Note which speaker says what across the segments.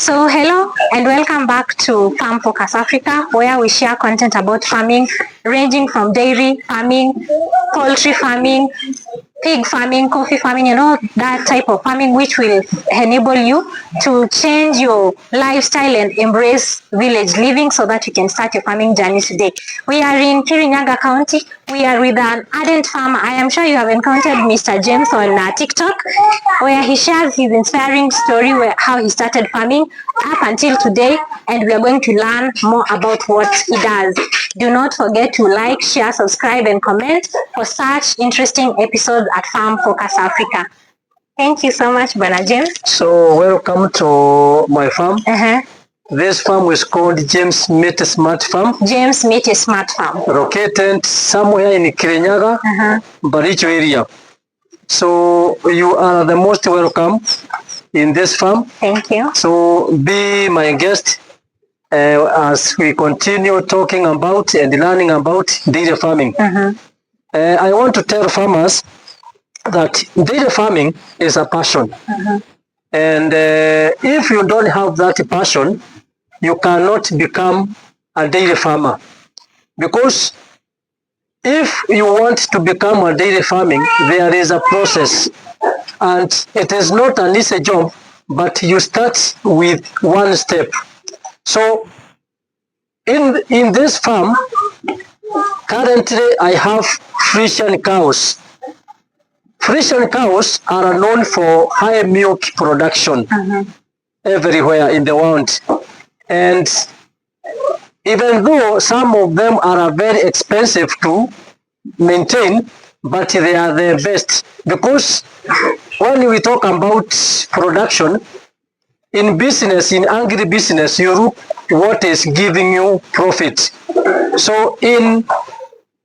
Speaker 1: So hello and welcome back to Farm Focus Africa, where we share content about farming ranging from dairy farming, poultry farming, pig farming, coffee farming, that type of farming which will enable you to change your lifestyle and embrace village living so that you can start your farming journey today. We are in Kirinyaga County. We are with an ardent farmer. I am sure you have encountered Mr. James on TikTok, where he shares his inspiring story how he started farming up until today, and we are going to learn more about what he does. Do not forget to like, share, subscribe, and comment for such interesting episodes at Farm Focus Africa. Thank you so much, Bwana James.
Speaker 2: So welcome to my farm. This farm is called James Miti Smart Farm.
Speaker 1: James Miti Smart Farm.
Speaker 2: Located somewhere in Kirinyaga, Baricho area. So you are the most welcome in this farm.
Speaker 1: Thank you.
Speaker 2: So be my guest as we continue talking about and learning about dairy farming. I want to tell farmers that dairy farming is a passion. And if you don't have that passion, you cannot become a dairy farmer. Because if you want to become a dairy farming, there is a process. And it is not an easy job, but you start with one step. So in this farm, currently I have Frisian cows. Frisian cows are known for high milk production everywhere in the world. And even though some of them are very expensive to maintain, but they are the best. Because when we talk about production, in business, in agri-business, you look what is giving you profit. So in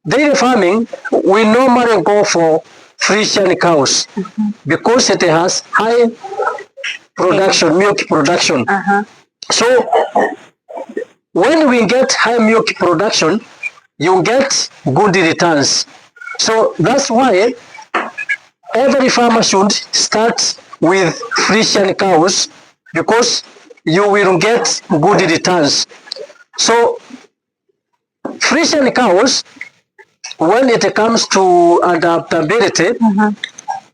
Speaker 2: dairy farming, we normally go for Frisian cows because it has high production, milk production. So when we get high milk production, you get good returns. So that's why every farmer should start with Frisian cows because you will get good returns. So Frisian cows, when it comes to adaptability,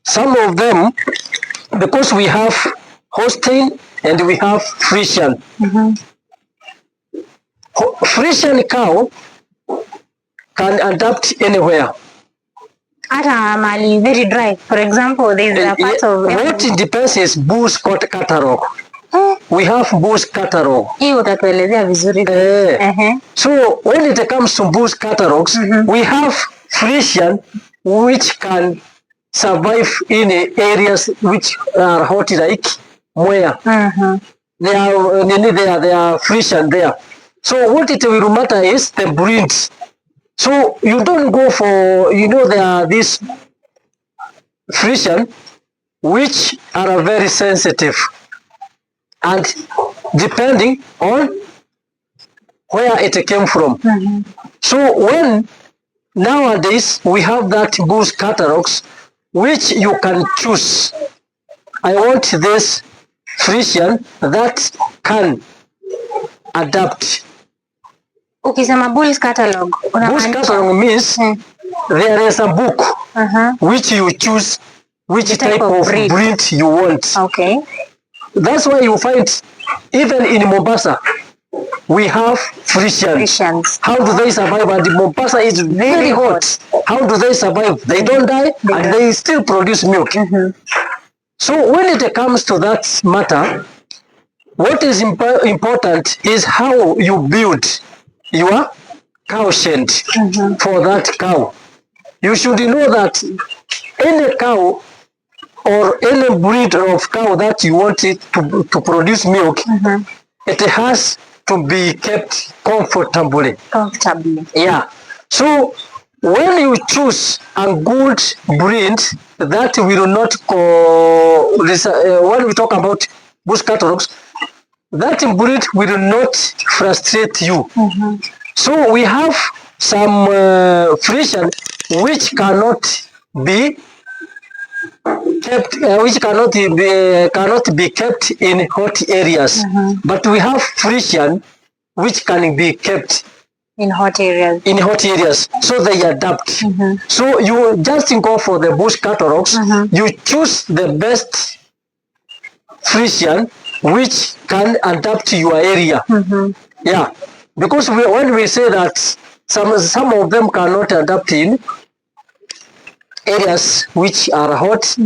Speaker 2: some of them, because we have Holstein and we have Frisian. Frisian cow can adapt anywhere.
Speaker 1: Very dry. For example, there is a part of...
Speaker 2: What it depends is bush catalog. We have bush catalog. So when it comes to bush catalogs, we have Frisian which can survive in areas which are hot like where they are Frisian there. So what it will matter is the breeds. So you don't go for, there are these Frisian which are very sensitive and depending on where it came from. So when nowadays we have that bush catalogs which you can choose. I want this Frisian that can adapt.
Speaker 1: Ukisema bulls catalog,
Speaker 2: bulls catalog means there is a book which you choose which type of breed you want.
Speaker 1: Okay.
Speaker 2: That's why you find even in Mombasa we have Frisians. How do they survive? And Mombasa is very hot. How do they survive? They don't die and they still produce milk. So when it comes to that matter, what is important is how you build your cow shed for that cow. You should know that any cow or any breed of cow that you want it to produce milk, it has to be kept comfortably. Yeah. So when you choose a good breed that will not when we talk about bush catalogs, that breed will not frustrate you. So we have some Frisian which cannot be kept, which cannot be kept in hot areas. But we have Frisian, which can be kept
Speaker 1: in hot areas.
Speaker 2: So they adapt. So you just go for the bush catalogs. You choose the best Frisian which can adapt to your area. Yeah, because when we say that some of them cannot adapt in areas which are hot,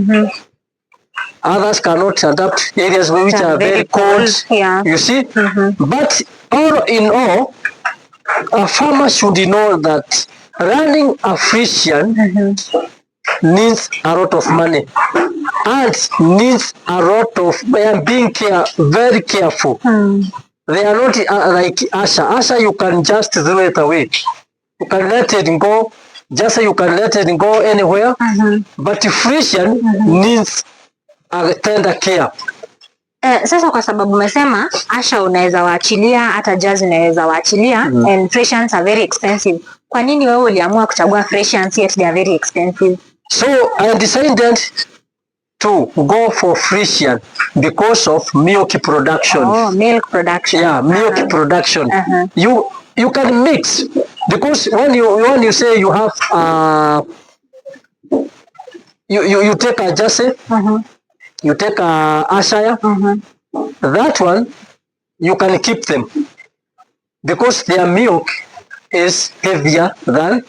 Speaker 2: others cannot adapt areas which are very cold.
Speaker 1: Yeah.
Speaker 2: You see, but all in all, a farmer should know that running a Frisian needs a lot of money and needs a lot of being very careful. They are not like Asha. Asha, you can just throw it away. You can let it go. Just you can let it go anywhere. But Frisian needs a tender care.
Speaker 1: Sasa kwa sababu umesema Asha unaweza waachilia, hata Jazz unaweza waachilia, and Frisians are very expensive. Kwa nini wewe uliamua kuchagua Frisians yet they are very expensive?
Speaker 2: So I decided to go for Frisian because of milk production.
Speaker 1: Oh, milk production.
Speaker 2: Yeah, milk production. You can mix, because when you say you have you take a Jase, you take a Ashaya, that one you can keep them because their milk is heavier than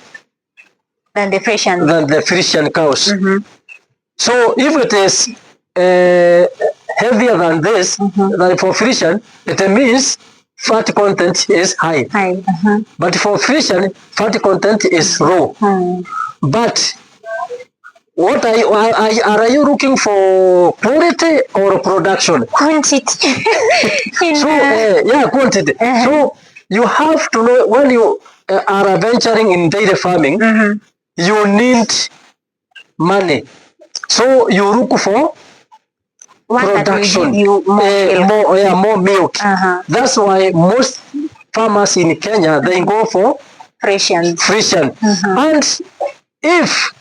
Speaker 1: the
Speaker 2: Frisian cows. So if it is heavier than this, than for Frisian, it means fat content is high. But for Frisian, fat content is low. But what are you looking for, quality or production?
Speaker 1: Quantity.
Speaker 2: So yeah, quantity. So you have to know when you are venturing in dairy farming, you need money. So you look for production, more milk. That's why most farmers in Kenya, they go for
Speaker 1: Frisian.
Speaker 2: And if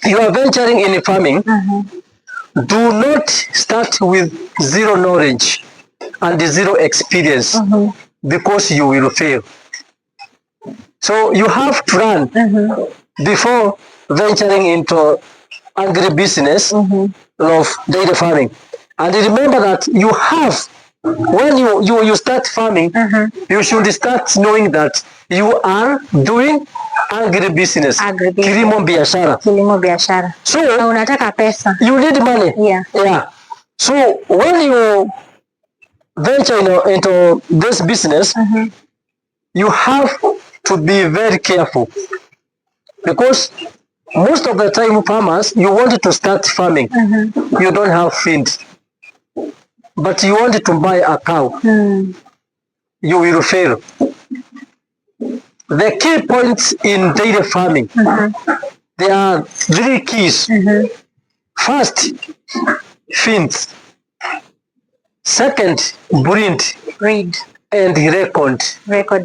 Speaker 2: you are venturing in farming, do not start with zero knowledge and zero experience, because you will fail. So you have to learn before venturing into agribusiness of dairy farming. And remember that you have, when you start farming, you should start knowing that you are doing agribusiness. Kilimo biashara. So
Speaker 1: unataka pesa.
Speaker 2: You need money.
Speaker 1: Yeah.
Speaker 2: So when you venture into this business, you have to be very careful, because most of the time farmers, you want to start farming, you don't have feed, but you want to buy a cow, you will fail. The key points in dairy farming, there are 3 keys. First, feeds. Second, breed. And record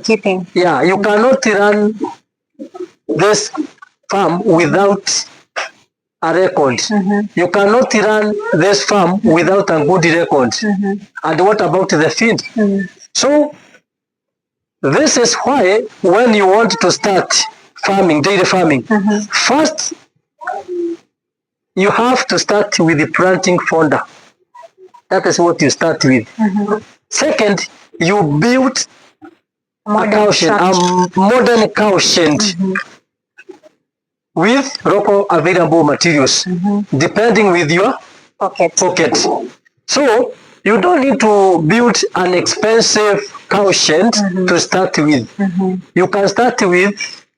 Speaker 1: keeping.
Speaker 2: Yeah, you cannot run this farm without a record. You cannot run this farm without a good record. And what about the feed? So this is why when you want to start farming, dairy farming, first you have to start with the planting fodder. That is what you start with. Second, you build a modern cow shed with local available materials, depending with your pocket. So you don't need to build an expensive cow shed to start with. You can start with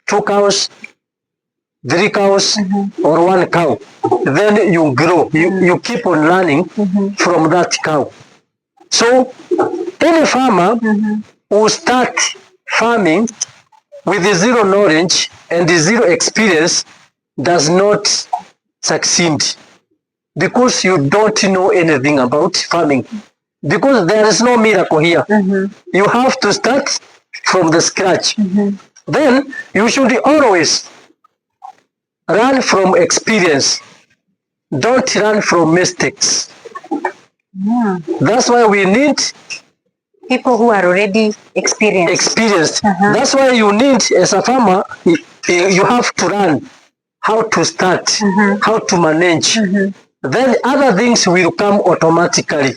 Speaker 2: 2 cows, 3 cows, or 1 cow. Then you grow. You keep on learning from that cow. So any farmer who start farming with zero knowledge and zero experience does not succeed, because you don't know anything about farming, because there is no miracle here. You have to start from the scratch. Then you should always learn from experience. don't learn from mistakes. That's why we need
Speaker 1: people who are already experienced.
Speaker 2: That's why you need, as a farmer, you have to learn how to start, how to manage. Then other things will come automatically.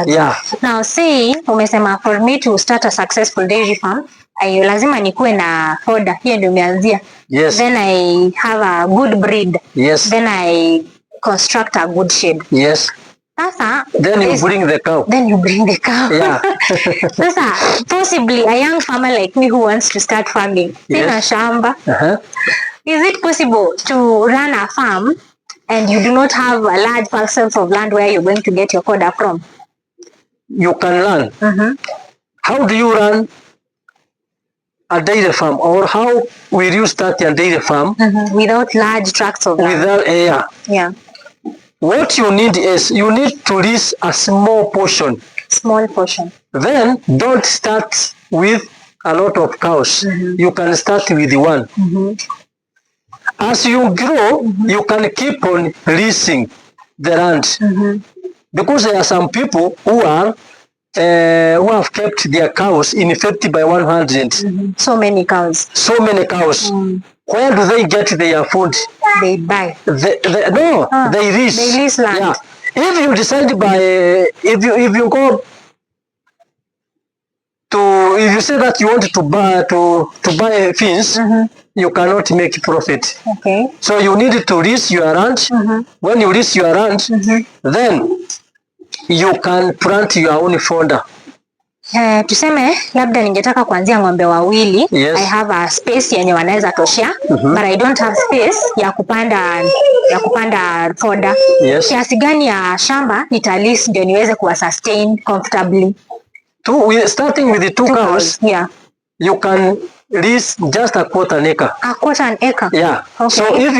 Speaker 2: Yeah.
Speaker 1: Now say, umesema for me to start a successful dairy farm, lazima nikuwe na fodder, hiyo ndio umeanzia.
Speaker 2: Yes.
Speaker 1: Then I have a good breed.
Speaker 2: Yes.
Speaker 1: Then I construct a good shed.
Speaker 2: Yes.
Speaker 1: Sasa,
Speaker 2: then you bring the cow.
Speaker 1: Yeah. Sasa, possibly a young farmer like me who wants to start farming, sina shamba. Is it possible to run a farm and you do not have a large parcels of land where you're going to get your fodder from?
Speaker 2: You can run. How do you run a dairy farm, or how will you start a dairy farm
Speaker 1: without large tracts of land?
Speaker 2: Without yeah. What you need is you need to lease a small portion.
Speaker 1: Small portion.
Speaker 2: Then don't start with a lot of cows. You can start with one. As you grow, you can keep on leasing the land. Because there are some people who have kept their cows in 50 by 100.
Speaker 1: So many cows.
Speaker 2: Where do they get their food?
Speaker 1: They buy.
Speaker 2: They lease.
Speaker 1: They lease land.
Speaker 2: Yeah. If you decide by, if you go to, if you say that you want to buy fins, you cannot make profit.
Speaker 1: Okay.
Speaker 2: So you need to lease your land. When you lease your land, then you can plant your own fodder.
Speaker 1: Tuseme labda ningetaka kuanzia ng'ombe wawili.
Speaker 2: Yes.
Speaker 1: I have a space yenye wanaweza toshea, but I don't have space ya kupanda fodder.
Speaker 2: Yes.
Speaker 1: Kiasi gani ya shamba nitalease ndio niweze kuwa sustain comfortably?
Speaker 2: Starting with the two cows,
Speaker 1: yeah.
Speaker 2: You can lease just a quarter acre.
Speaker 1: A quarter acre?
Speaker 2: Yeah.
Speaker 1: Okay.
Speaker 2: So if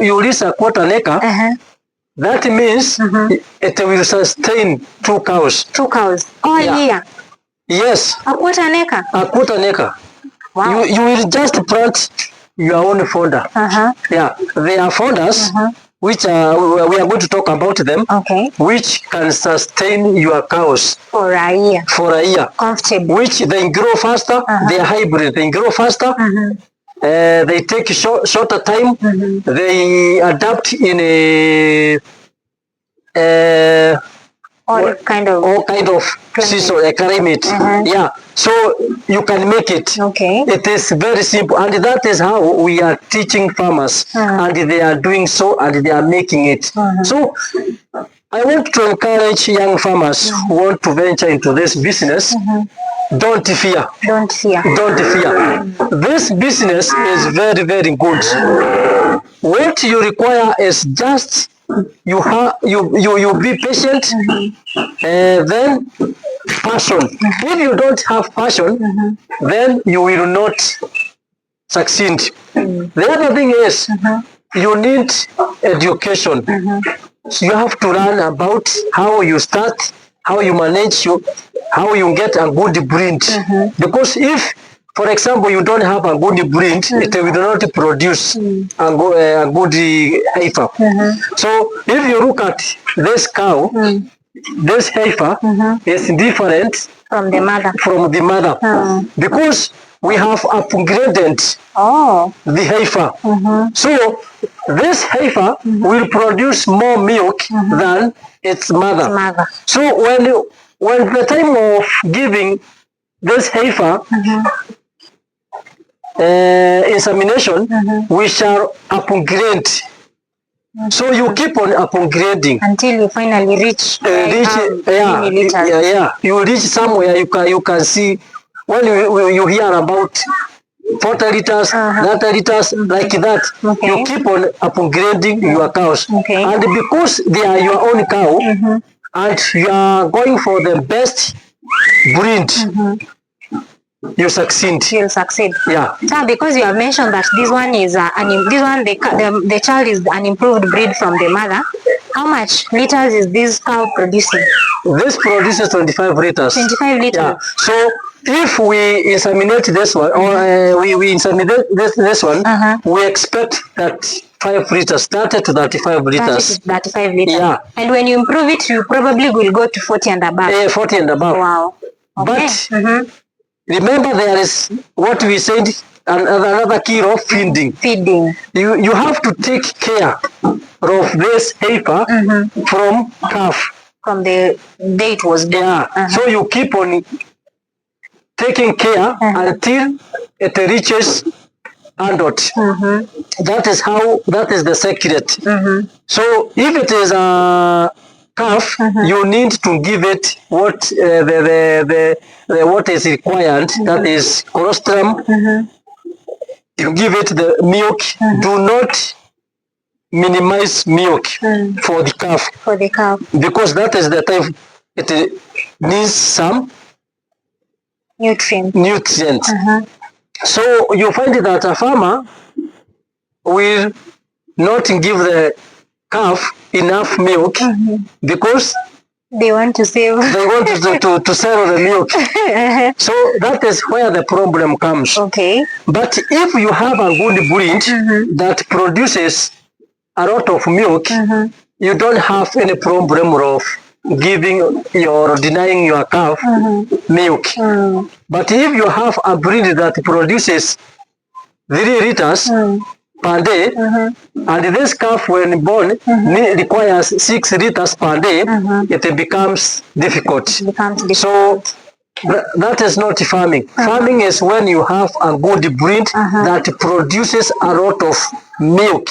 Speaker 2: you lease a quarter acre, that means it will sustain two cows.
Speaker 1: Two cows all year?
Speaker 2: Yes.
Speaker 1: A quarter acre?
Speaker 2: A quarter acre.
Speaker 1: Wow.
Speaker 2: You will just plant your own fodder. Yeah. There are fodders which we are going to talk about them.
Speaker 1: Okay.
Speaker 2: Which can sustain your cows
Speaker 1: for a year. Comfortable.
Speaker 2: Which they grow faster. They are hybrid. They grow faster. They take shorter time. They adapt in
Speaker 1: all kind of
Speaker 2: season, climate. Yeah, so you can make it.
Speaker 1: Okay.
Speaker 2: It is very simple, and that is how we are teaching farmers, and they are doing so, and they are making it. So I want to encourage young farmers who want to venture into this business. Don't fear.
Speaker 1: Don't fear.
Speaker 2: Don't fear. This business is very, very good. What you require is just you be patient, then passion. If you don't have passion, then you will not succeed. The other thing is you need education. So you have to learn about how you start, how you manage, how you get a good breed. Because if, for example, you don't have a good breed, it will not produce a good heifer. So if you look at this cow, this heifer is different
Speaker 1: from the mother.
Speaker 2: Because we have upgraded the heifer. So this heifer will produce more milk than its mother. So when the time of giving this heifer insemination, we shall upgrade. So you keep on upgrading
Speaker 1: until you finally reach
Speaker 2: you reach somewhere you can see when you hear about 40 liters, 30 liters, like that. You keep on upgrading your cows. And because they are your own cow, and you are going for the best breed, you succeed.
Speaker 1: You'll succeed.
Speaker 2: Yeah.
Speaker 1: So because you have mentioned that this one is the child is an improved breed from the mother. How much liters is this cow producing?
Speaker 2: This produces 25 liters.
Speaker 1: 25 liters.
Speaker 2: Yeah. So if we inseminate this one, or we inseminate this one, we expect that 35 liters, 30 to 35 liters.
Speaker 1: 30 to 35 liters.
Speaker 2: Yeah.
Speaker 1: And when you improve it, you probably will go to 40 and above.
Speaker 2: 40 and above.
Speaker 1: Wow. Okay.
Speaker 2: But remember, there is what we said, another key of feeding.
Speaker 1: Feeding.
Speaker 2: You have to take care of this heifer from calf.
Speaker 1: From the day it was born.
Speaker 2: Yeah. So you keep on taking care until it reaches adult. That is the secret. So if it is a calf, you need to give it what what is required. That is colostrum. You give it the milk. Do not minimize milk for the calf.
Speaker 1: For the calf.
Speaker 2: Because that is the time it needs some nutrients. So you find that a farmer will not give the calf enough milk because
Speaker 1: they want to save.
Speaker 2: They want to sell the milk. So that is where the problem comes.
Speaker 1: Okay.
Speaker 2: But if you have a good breed that produces a lot of milk, you don't have any problem of giving or denying your calf milk. But if you have a breed that produces 3 liters per day, and this calf when born requires 6 liters per day, it becomes difficult. So that is not farming. Farming is when you have a good breed that produces a lot of milk.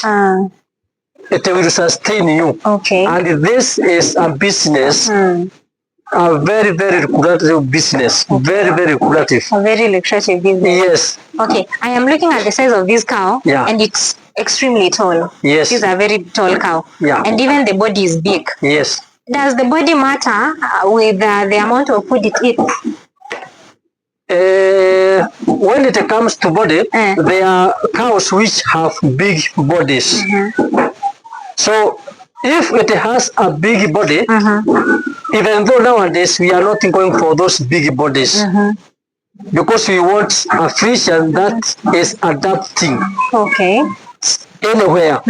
Speaker 2: It will sustain you.
Speaker 1: Okay.
Speaker 2: And this is a business, a very, very lucrative business. Very, very lucrative.
Speaker 1: A very lucrative business.
Speaker 2: Yes.
Speaker 1: Okay. I am looking at the size of this cow, and it's extremely tall.
Speaker 2: Yes.
Speaker 1: It's a very tall cow.
Speaker 2: Yeah.
Speaker 1: And even the body is big.
Speaker 2: Yes.
Speaker 1: Does the body matter with the amount of food it eats?
Speaker 2: When it comes to body, there are cows which have big bodies. So if it has a big body, even though nowadays we are not going for those big bodies, because we want a Frisian that is adapting.
Speaker 1: Okay.
Speaker 2: Anywhere.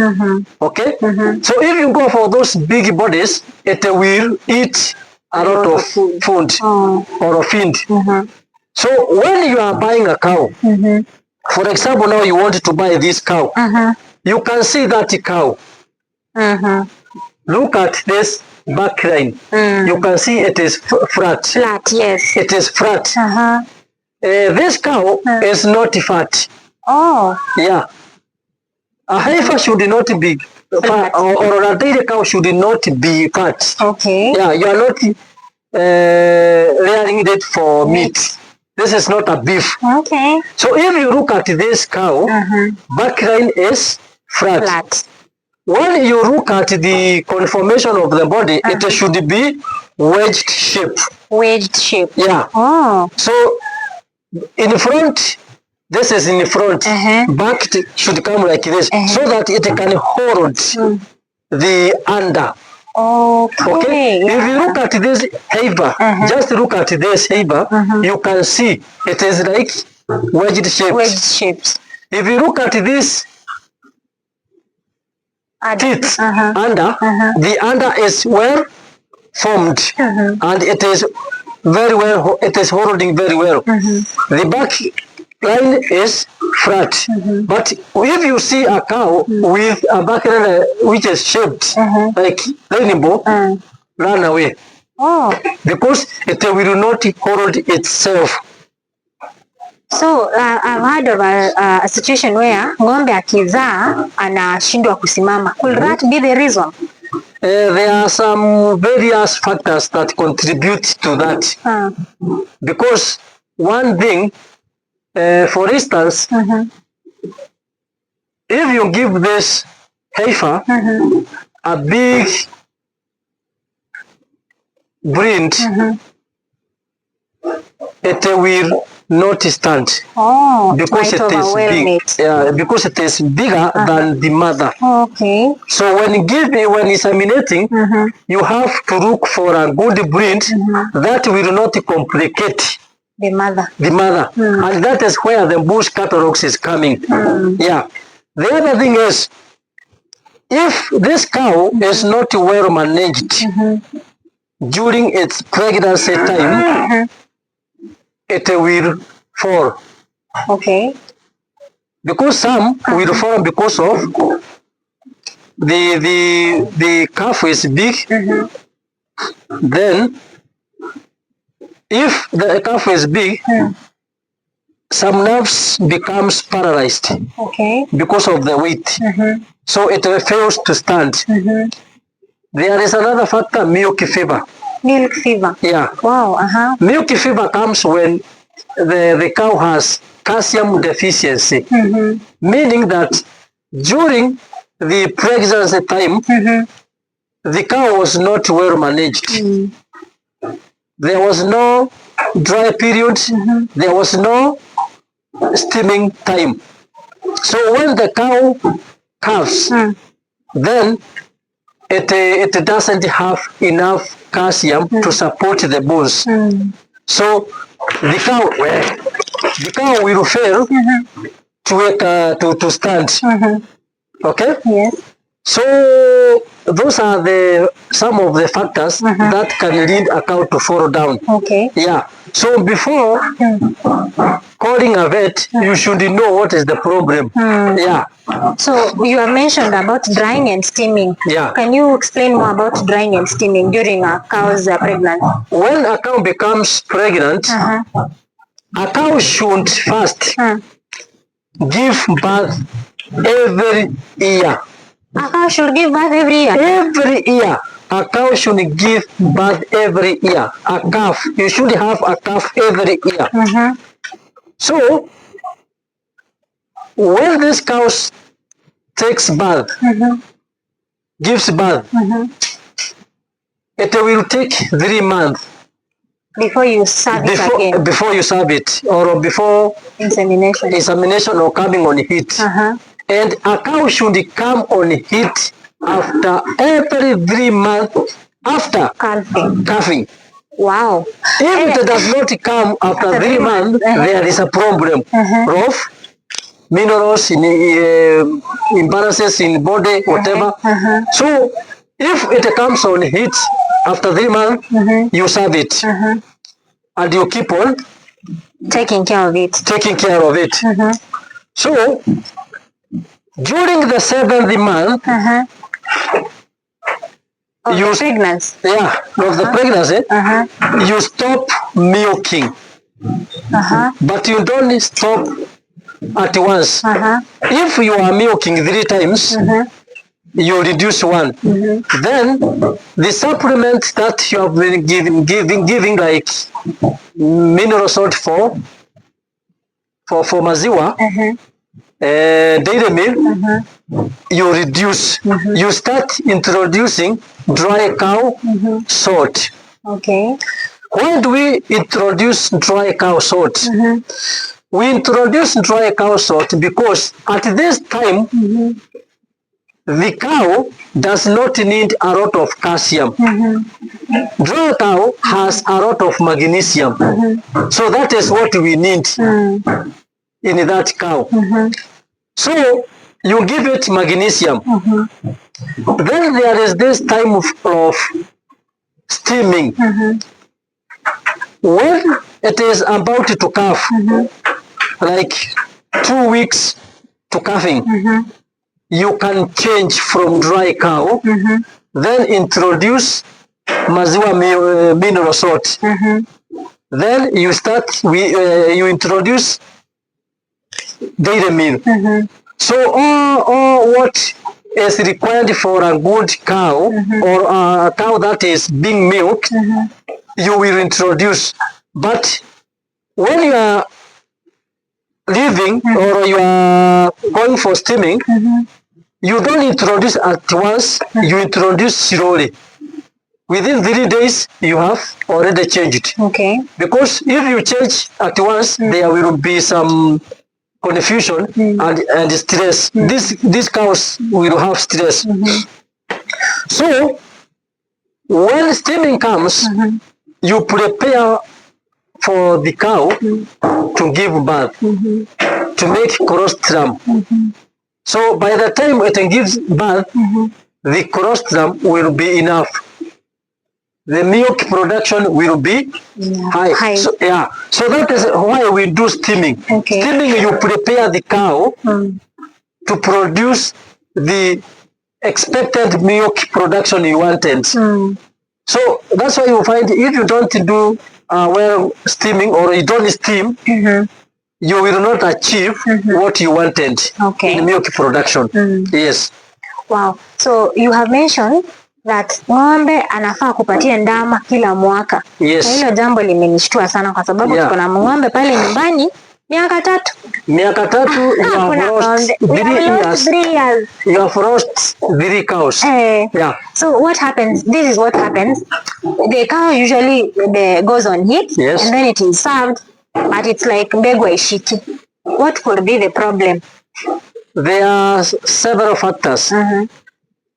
Speaker 2: Okay. So if you go for those big bodies, it will eat a lot of food or feed. So when you are buying a cow, for example, now you want to buy this cow, you can see that cow. Look at this back line. You can see it is flat.
Speaker 1: Flat, yes.
Speaker 2: It is flat. This cow is not fat.
Speaker 1: Oh.
Speaker 2: Yeah. A heifer should not be fat, or a dairy cow should not be fat.
Speaker 1: Okay.
Speaker 2: Yeah, you are not rearing it for meat. This is not a beef.
Speaker 1: Okay.
Speaker 2: So if you look at this cow, back line is flat. When you look at the conformation of the body, it should be wedged shape.
Speaker 1: Wedged shape.
Speaker 2: Yeah.
Speaker 1: Oh.
Speaker 2: So in front, this is in front. Back should come like this, so that it can hold the under. Okay. If you look at this heifer, just look at this heifer, you can see it is like wedged shapes.
Speaker 1: Wedged shapes.
Speaker 2: If you look at this teeth under, the under is well formed, and it is very well. It is holding very well. The back line is flat, but if you see a cow with a back line which is shaped like rainbow, run away.
Speaker 1: Oh.
Speaker 2: Because it will not hold itself.
Speaker 1: So I've heard of a situation where ng'ombe akizaa anashindwa kusimama. Could that be the reason?
Speaker 2: There are some various factors that contribute to that. Because one thing, for instance, if you give this heifer a big breed, it will not stand. Because it is big. Yeah, because it is bigger than the mother.
Speaker 1: Okay.
Speaker 2: So when inseminating, you have to look for a good breed that will not complicate
Speaker 1: the mother.
Speaker 2: And that is where the bush catalogs is coming. Yeah. The other thing is, if this cow is not well managed during its pregnancy time, it will fall.
Speaker 1: Okay.
Speaker 2: Because some will fall because of the calf is big. Then if the calf is big, some nerves becomes paralyzed.
Speaker 1: Okay.
Speaker 2: Because of the weight. So it fails to stand. There is another factor, milk fever.
Speaker 1: Milk fever.
Speaker 2: Yeah.
Speaker 1: Wow.
Speaker 2: Milk fever comes when the cow has calcium deficiency, meaning that during the pregnancy time, the cow was not well managed. There was no dry period, there was no steaming time. So when the cow calves, then it doesn't have enough calcium to support the bones. So the cow will fail to stand. Okay?
Speaker 1: Yes.
Speaker 2: So those are some of the factors that can lead a cow to fall down.
Speaker 1: Okay.
Speaker 2: Yeah. So before calling a vet, you should know what is the problem. Yeah.
Speaker 1: So you have mentioned about drying and steaming.
Speaker 2: Yeah.
Speaker 1: Can you explain more about drying and steaming during a cow's pregnancy?
Speaker 2: When a cow becomes pregnant, a cow should first give birth every year.
Speaker 1: A cow should give birth every year?
Speaker 2: Every year. A cow should give birth every year. A calf, you should have a calf every year. So, when this cow takes birth, gives birth, it will take 3 months
Speaker 1: before you serve it again.
Speaker 2: Before you serve it, or before insemination or coming on heat. And a cow should come on heat after every 3 months after calving.
Speaker 1: Wow.
Speaker 2: If it does not come after 3 months, there is a problem of minerals, imbalances in body, whatever. So if it comes on heat after 3 months, you serve it. And you keep on
Speaker 1: taking care of it.
Speaker 2: So during the 7th month,
Speaker 1: of the pregnancy,
Speaker 2: you stop milking, but you don't stop at once. If you are milking 3 times, you reduce 1. Then the supplement that you have been giving like mineral salt for maziwa, dairy milk, you reduce. You start introducing dry cow salt.
Speaker 1: Okay.
Speaker 2: Why do we introduce dry cow salt? We introduce dry cow salt because at this time, the cow does not need a lot of calcium. Dry cow has a lot of magnesium. So that is what we need in that cow. So you give it magnesium. Then there is this time of steaming. When it is about to calf, like 2 weeks to calving, you can change from dry cow, then introduce maziwa mineral salt. Then you you introduce dairy milk. So all what is required for a good cow or a cow that is being milked, you will introduce. But when you are leaving or you are going for steaming, you don't introduce at once, you introduce slowly. Within 3 days, you have already changed.
Speaker 1: Okay.
Speaker 2: Because if you change at once, there will be some confusion and stress. These cows will have stress. So, when steaming comes, you prepare for the cow to give birth, to make colostrum. So by the time it gives birth, the colostrum will be enough. The milk production will be high. So, yeah. So that is why we do steaming.
Speaker 1: Okay.
Speaker 2: Steaming, you prepare the cow to produce the expected milk production you wanted. So that's why you find if you don't do well steaming, or you don't steam, you will not achieve what you wanted in milk production. Yes.
Speaker 1: Wow. So you have mentioned that ng'ombe anafaa kupatia ndama kila mwaka.
Speaker 2: Yes.
Speaker 1: Na hilo jambo limenishtua sana kwa sababu tuko na ng'ombe pale nyumbani miaka 3.
Speaker 2: Miaka 3 you have lost 3 years. You have lost 3 cows. Yeah.
Speaker 1: So what happens? This is what happens. The cow usually goes on heat, and then it is served, but it's like mbegu haishiki. What could be the problem?
Speaker 2: There are several factors.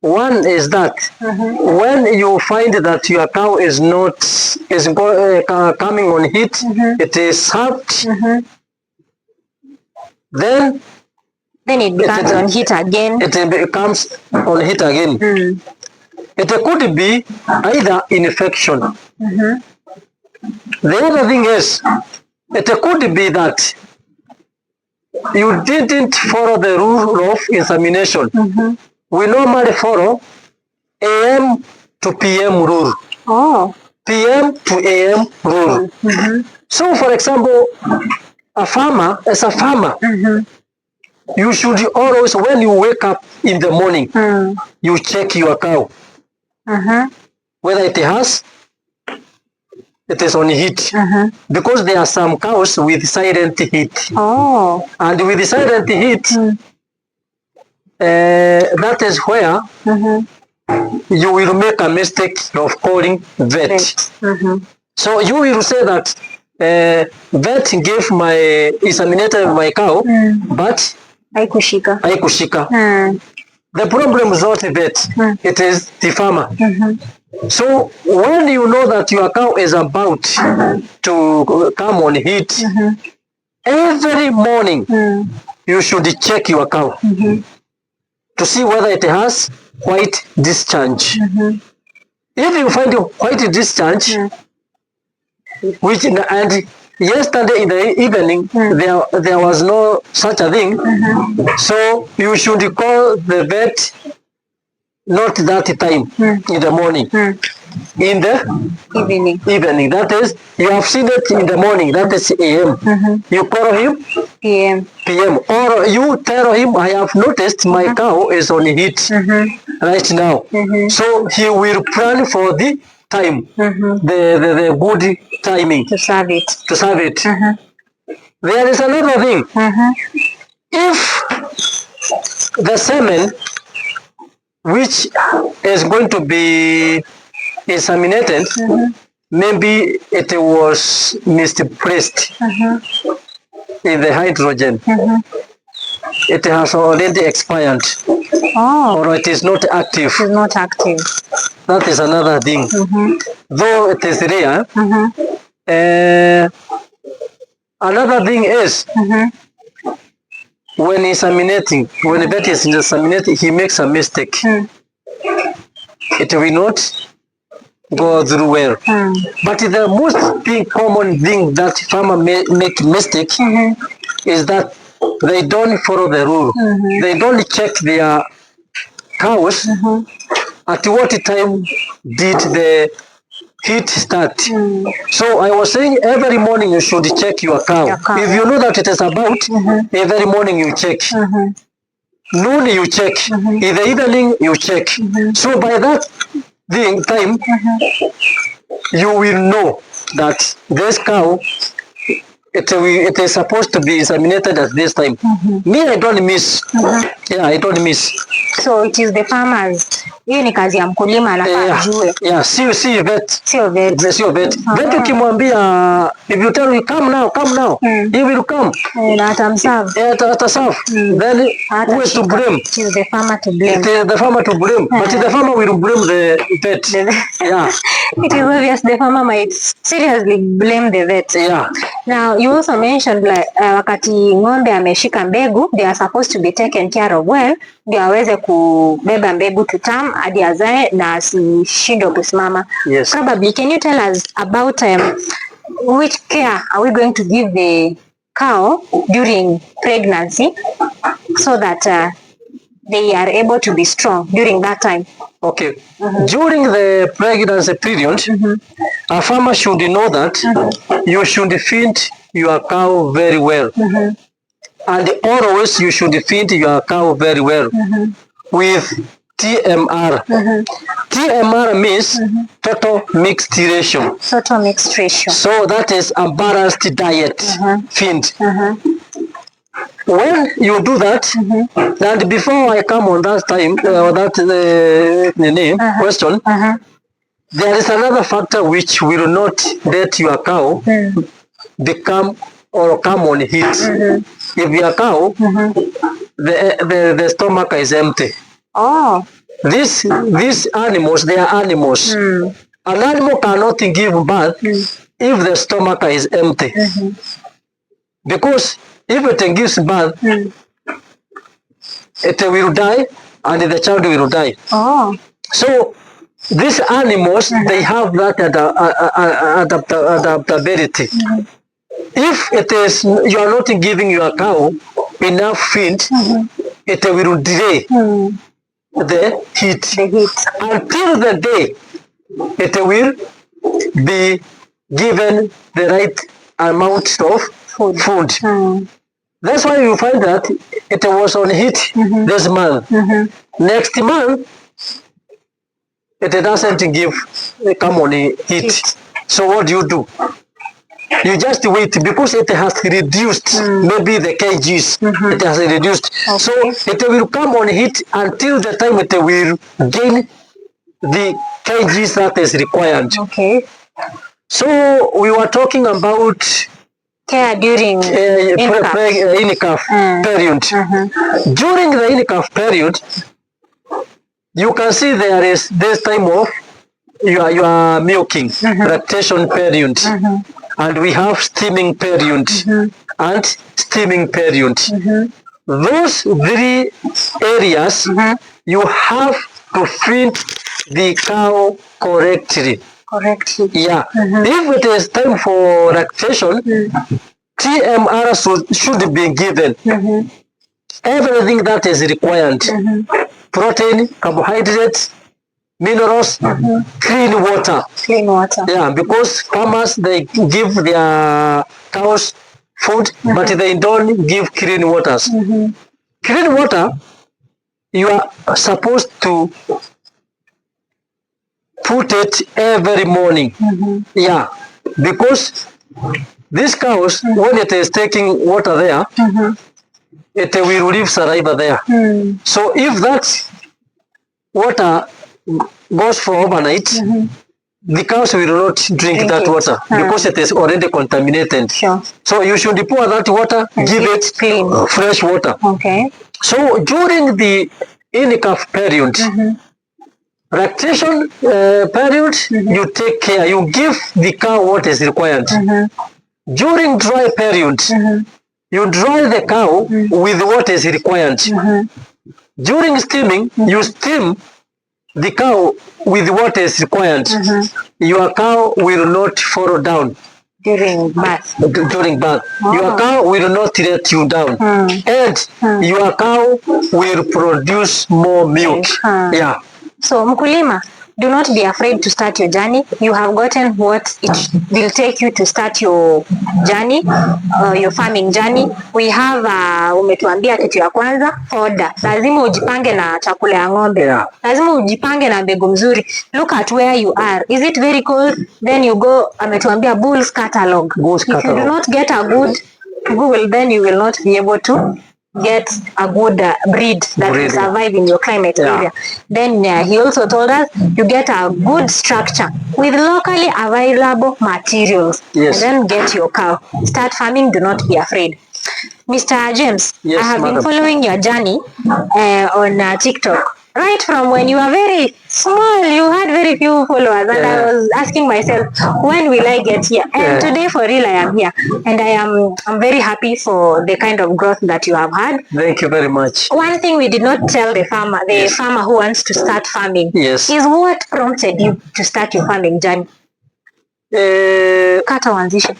Speaker 2: One is that when you find that your cow is not coming on heat, it is served, then
Speaker 1: it becomes on heat again.
Speaker 2: It becomes on heat again. It could be either infection. The other thing is, it could be that you didn't follow the rule of insemination. We normally follow AM to PM rule. PM to AM rule. So, for example, as a farmer, you should always, when you wake up in the morning, you check your cow. Whether it is on heat. Because there are some cows with silent heat. And with the silent heat, that is where you will make a mistake of calling vet. So you will say that vet gave inseminated my cow, but haikushika. The problem is not the vet, it is the farmer. So when you know that your cow is about to come on heat, every morning you should check your cow to see whether it has white discharge. If you find white discharge, and yesterday in the evening there was no such a thing, so you should call the vet not that time in the morning. In the evening. That is, you have seen it in the morning, that is AM. You call him PM. Or you tell him, I have noticed my cow is on heat right now. So he will plan for the time, the good timing
Speaker 1: to serve it.
Speaker 2: There is another thing. If the semen which is going to be inseminated, maybe it was misplaced in the hydrogen. It has already expired. Or it is not active. That is another thing. Though it is rare. Another thing is, when inseminating, when the vet is inseminating, he makes a mistake. It will not go through well. But the most common thing that farmer make mistake is that they don't follow the rule. They don't check their cows at what time did the heat start. So I was saying every morning you should check your cow. If you know that it is about, every morning you check. Noon you check. In the evening you check. So by that time, you will know that this cow, it is supposed to be inseminated at this time. Me, I don't miss. Yeah, I don't miss.
Speaker 1: So it is the farmers. Hiyo ni kazi ya mkulima anafaa ajue.
Speaker 2: Yeah, see vet.
Speaker 1: Sio vet.
Speaker 2: Vet ukimwambia, if you tell him come now, he will come.
Speaker 1: Na atamserve.
Speaker 2: Ataserve. Then who is to blame?
Speaker 1: It is the farmer to blame.
Speaker 2: It is the farmer to blame. But the farmer will blame the vet. Yeah.
Speaker 1: It is obvious the farmer might seriously blame the vet.
Speaker 2: Yeah.
Speaker 1: Now you also mentioned like wakati ng'ombe ameshika mbegu, they are supposed to be taken care of well ndio aweze kubeba mbegu to term hadi azae na asishindwe kusimama.
Speaker 2: Yes.
Speaker 1: Probably can you tell us about which care are we going to give the cow during pregnancy so that they are able to be strong during that time?
Speaker 2: Okay. During the pregnancy period, a farmer should know that you should feed your cow very well. And always you should feed your cow very well with TMR. TMR means total mixed ratio.
Speaker 1: Total mixed ratio.
Speaker 2: So that is a balanced diet feed. When you do that, and before I come on that time, question, there is another factor which will not let your cow become or come on heat. If your cow, the stomach is empty.
Speaker 1: Oh.
Speaker 2: These animals, they are animals. An animal cannot give birth if the stomach is empty. Because if it gives birth, it will die and the child will die.
Speaker 1: Oh.
Speaker 2: So these animals, they have that adaptability. If it is you are not giving your cow enough feed, it will delay the heat until the day it will be given the right amount of food. That's why you find that it was on heat this month. Next month, it doesn't come on heat. So what do? You just wait because it has reduced maybe the kgs. It has reduced. Okay. So it will come on heat until the time it will gain the kgs that is required.
Speaker 1: Okay.
Speaker 2: So we were talking about
Speaker 1: care during
Speaker 2: in-calf period. During the in-calf period, you can see there is this time of your milking, lactation period, and we have steaming period and steaming period. Those three areas, you have to feed the cow correctly. Yeah. If it is time for lactation, TMR should be given. Everything that is required. Protein, carbohydrates, minerals, clean water. Yeah, because farmers, they give their cows food, but they don't give clean waters. Clean water, you are supposed to put it every morning. Yeah, because these cows, when it is taking water there, it will leave saliva there. So if that water goes for overnight, the cows will not drink that water because it is already contaminated. So you should pour that water, give it clean, fresh water.
Speaker 1: Okay.
Speaker 2: So during the in-calf period, lactation period, you take care, you give the cow what is required. During dry period, you dry the cow with what is required. During steaming, you steam the cow with what is required. Your cow will not fall down
Speaker 1: during birth.
Speaker 2: Your cow will not let you down. And your cow will produce more milk. Yeah.
Speaker 1: So mkulima, do not be afraid to start your journey. You have gotten what it will take you to start your journey, your farming journey. We have umetuambia kitu ya kwanza, fodder. Lazima ujipange na chakula ya ng'ombe. Lazima ujipange na mbegu mzuri. Look at where you are. Is it very cold? Then you go, ametuambia Bull's catalog. If you do not get a good Google, then you will not be able to get a good breed that will survive in your climate area. Then he also told us you get a good structure with locally available materials. And then get your cow. Start farming, do not be afraid. Mr. James, I have been following your journey on TikTok. Right from when you were very small, you had very few followers, and I was asking myself, when will I get here? And today, for real, I am here, and I'm very happy for the kind of growth that you have had.
Speaker 2: Thank you very much.
Speaker 1: One thing we did not tell the farmer who wants to start farming,
Speaker 2: yes,
Speaker 1: is what prompted you to start your farming journey. Kata uanzishe.